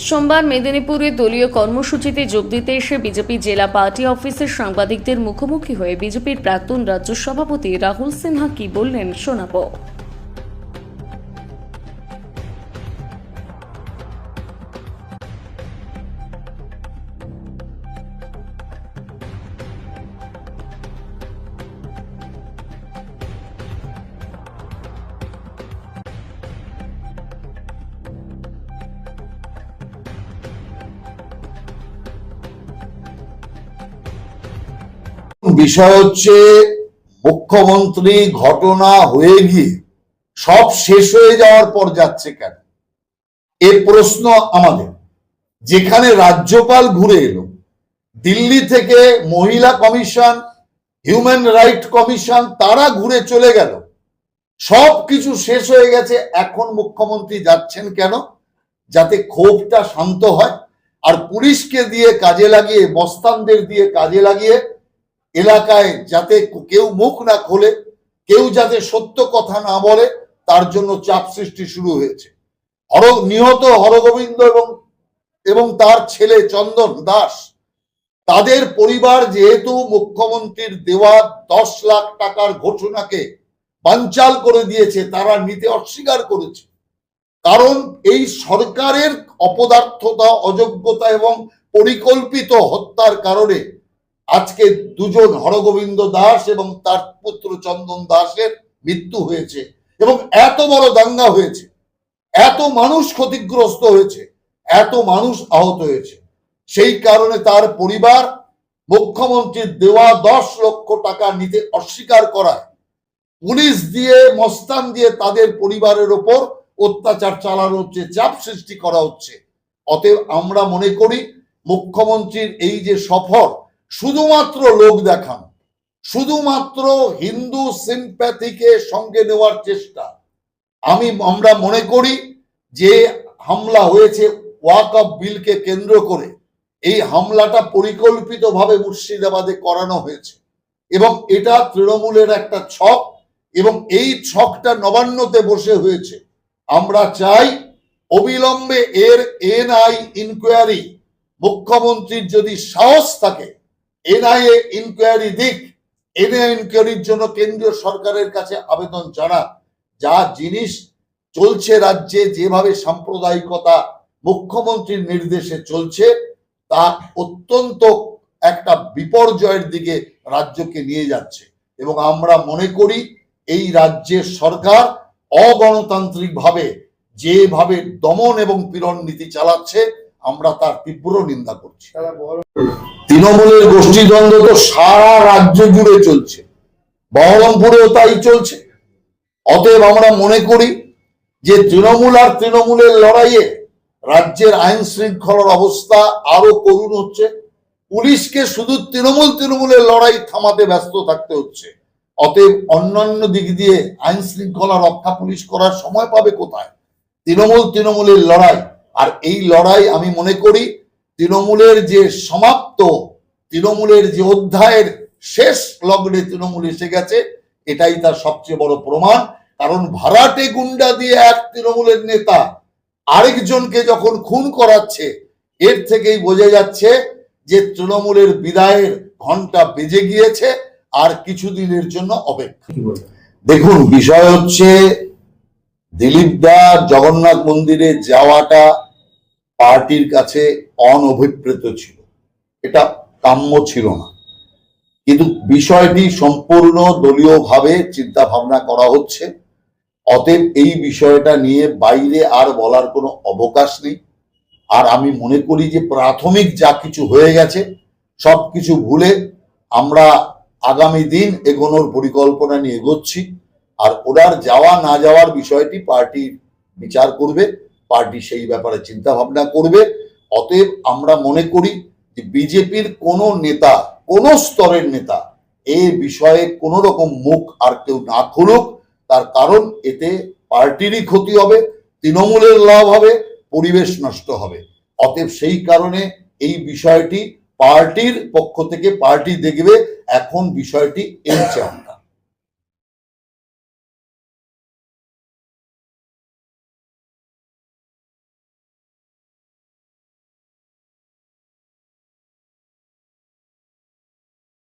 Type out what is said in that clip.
সোমবার মেদিনীপুরে দলীয় কর্মসূচিতে যোগ দিতে এসে বিজেপি জেলা পার্টি অফিসের সাংবাদিকদের মুখোমুখি হয়ে বিজেপির প্রাক্তন রাজ্য সভাপতি রাহুল সিনহা কি বললেন শোনাবো। বিষয় হচ্ছে মুখ্যমন্ত্রী ঘটনা হয়ে গিয়ে সব শেষ হয়ে যাওয়ার পর যাচ্ছে কেন, এর প্রশ্ন আমাদের। যেখানে রাজ্যপাল ঘুরে এলো, দিল্লি থেকে মহিলা কমিশন, হিউম্যান রাইট কমিশন, তারা ঘুরে চলে গেল, সব কিছু শেষ হয়ে গেছে, এখন মুখ্যমন্ত্রী যাচ্ছেন কেন? যাতে ক্ষোভটা শান্ত হয় আর পুলিশকে দিয়ে কাজে লাগিয়ে, মস্তানদের দিয়ে কাজে লাগিয়ে এলাকায় যাতে কেউ মুখ না খোলে, কেউ যাতে সত্য কথা না বলে, তার জন্য চাপ সৃষ্টি শুরু হয়েছে। নিহত হরগোবিন্দ এবং তার ছেলে চন্দন দাস, তাদের পরিবার যেহেতু মুখ্যমন্ত্রীর দেওয়া 10 লাখ টাকার ঘোষণাকে বানচাল করে দিয়েছে, তারা নিতে অস্বীকার করেছে। কারণ এই সরকারের অপদার্থতা, অযোগ্যতা এবং পরিকল্পিত হত্যার কারণে আজকে দুজন, হরগোবিন্দ দাস এবং তার পুত্র চন্দন দাসের মৃত্যু হয়েছে এবং এত বড় দাঙ্গা হয়েছে, এত মানুষ ক্ষতিগ্রস্ত হয়েছে, এত মানুষ আহত হয়েছে। সেই কারণে তার পরিবার মুখ্যমন্ত্রীর দেওয়া 10 লক্ষ টাকা নিতে অস্বীকার করায় পুলিশ দিয়ে, মস্তান দিয়ে তাদের পরিবারের ওপর অত্যাচার চালানো হচ্ছে, চাপ সৃষ্টি করা হচ্ছে। অতএব আমরা মনে করি মুখ্যমন্ত্রীর এই যে সফর, শুধুমাত্র লোক দেখানো, শুধুমাত্র হিন্দু সিম্প্যাথিকে সঙ্গে নেওয়ার চেষ্টা। আমরা মনে করি যে হামলা হয়েছে ওয়াকফ বিলকে কেন্দ্র করে, এই হামলাটা পরিকল্পিতভাবে মুর্শিদাবাদে করানো হয়েছে এবং এটা তৃণমূলের একটা ছক এবং এই ছকটা নবান্নতে বসে হয়েছে। আমরা চাই অবিলম্বে এর এনআই ইনকোয়ারি, মুখ্যমন্ত্রীর যদি সাহস থাকে এনআইএ ইনকোয়ারি দিক, এনআইএ ইনকোয়ারির জন্য কেন্দ্রীয় সরকারের কাছে আবেদন জানাক। যা জিনিস চলছে রাজ্যে, যেভাবে সাম্প্রদায়িকতা মুখ্যমন্ত্রীর নির্দেশে চলছে, তা অত্যন্ত একটা বিপর্যয়ের দিকে রাজ্যকে নিয়ে যাচ্ছে এবং আমরা মনে করি এই রাজ্যের সরকার অগণতান্ত্রিক ভাবে যেভাবে দমন এবং পীড়ন নীতি চালাচ্ছে, আমরা তার তীব্র নিন্দা করছি। তৃণমূলের গোষ্ঠীদ্বন্দ্ব তো সারা রাজ্য জুড়ে চলছে, বহরমপুরেও তাই চলছে। অতএব আমরা মনে করি যে তৃণমূল আর তৃণমূলের লড়াইয়ে রাজ্যের আইন শৃঙ্খলার অবস্থা আরো করুণ হচ্ছে। পুলিশকে শুধু তৃণমূলের লড়াই থামাতে ব্যস্ত থাকতে হচ্ছে। অতএব অন্যান্য দিক দিয়ে আইন শৃঙ্খলা রক্ষা পুলিশ করার সময় পাবে কোথায়? তৃণমূলের লড়াই। আর এই লড়াই আমি মনে করি তৃণমূলের যে সমাপ্ত, তৃণমূলের যে অধ্যায়ের শেষ লগ্নে তৃণমূল এসে গেছে, এটাই তার সবচেয়ে বড় প্রমাণ। কারণ ভাড়াটে গুন্ডা দিয়ে এক তৃণমূলের নেতা আরেকজনকে যখন খুন করাচ্ছে, এর থেকেই বোঝা যাচ্ছে যে তৃণমূলের বিদায়ের ঘন্টা বেজে গিয়েছে আর কিছুদিনের জন্য অপেক্ষা। দেখুন, বিষয় হচ্ছে দিলীপ দা জগন্নাথ মন্দিরে যাওয়াটা পার্টির কাছে অনভিপ্রেত ছিল, এটা কাম্য ছিল না। কিন্তু বিষয়টি সম্পূর্ণ দলীয়ভাবে চিন্তা ভাবনা করা হচ্ছে। অতএব এই বিষয়টা নিয়ে বাইরে আর বলার কোনো অবকাশ নেই। আর আমি মনে করি যে প্রাথমিক যা কিছু হয়ে গেছে সবকিছু ভুলে আমরা আগামী দিন এগোনোর পরিকল্পনা নিয়ে এগোচ্ছি। আর ওনার যাওয়া না যাওয়ার বিষয়টি পার্টি বিচার করবে, পার্টি সেই ব্যাপারে চিন্তা ভাবনা করবে। অতএব আমরা মনে করি যে বিজেপির কোনো নেতা, কোনো স্তরের নেতা এই বিষয়ে কোনো রকম মুখ আর কেউ না খুলুক। তার কারণ এতে পার্টিরই ক্ষতি হবে, তৃণমূলের লাভ হবে, পরিবেশ নষ্ট হবে। অতএব সেই কারণে এই বিষয়টি পার্টির পক্ষ থেকে পার্টি দেখবে, এখন বিষয়টি এড়িয়ে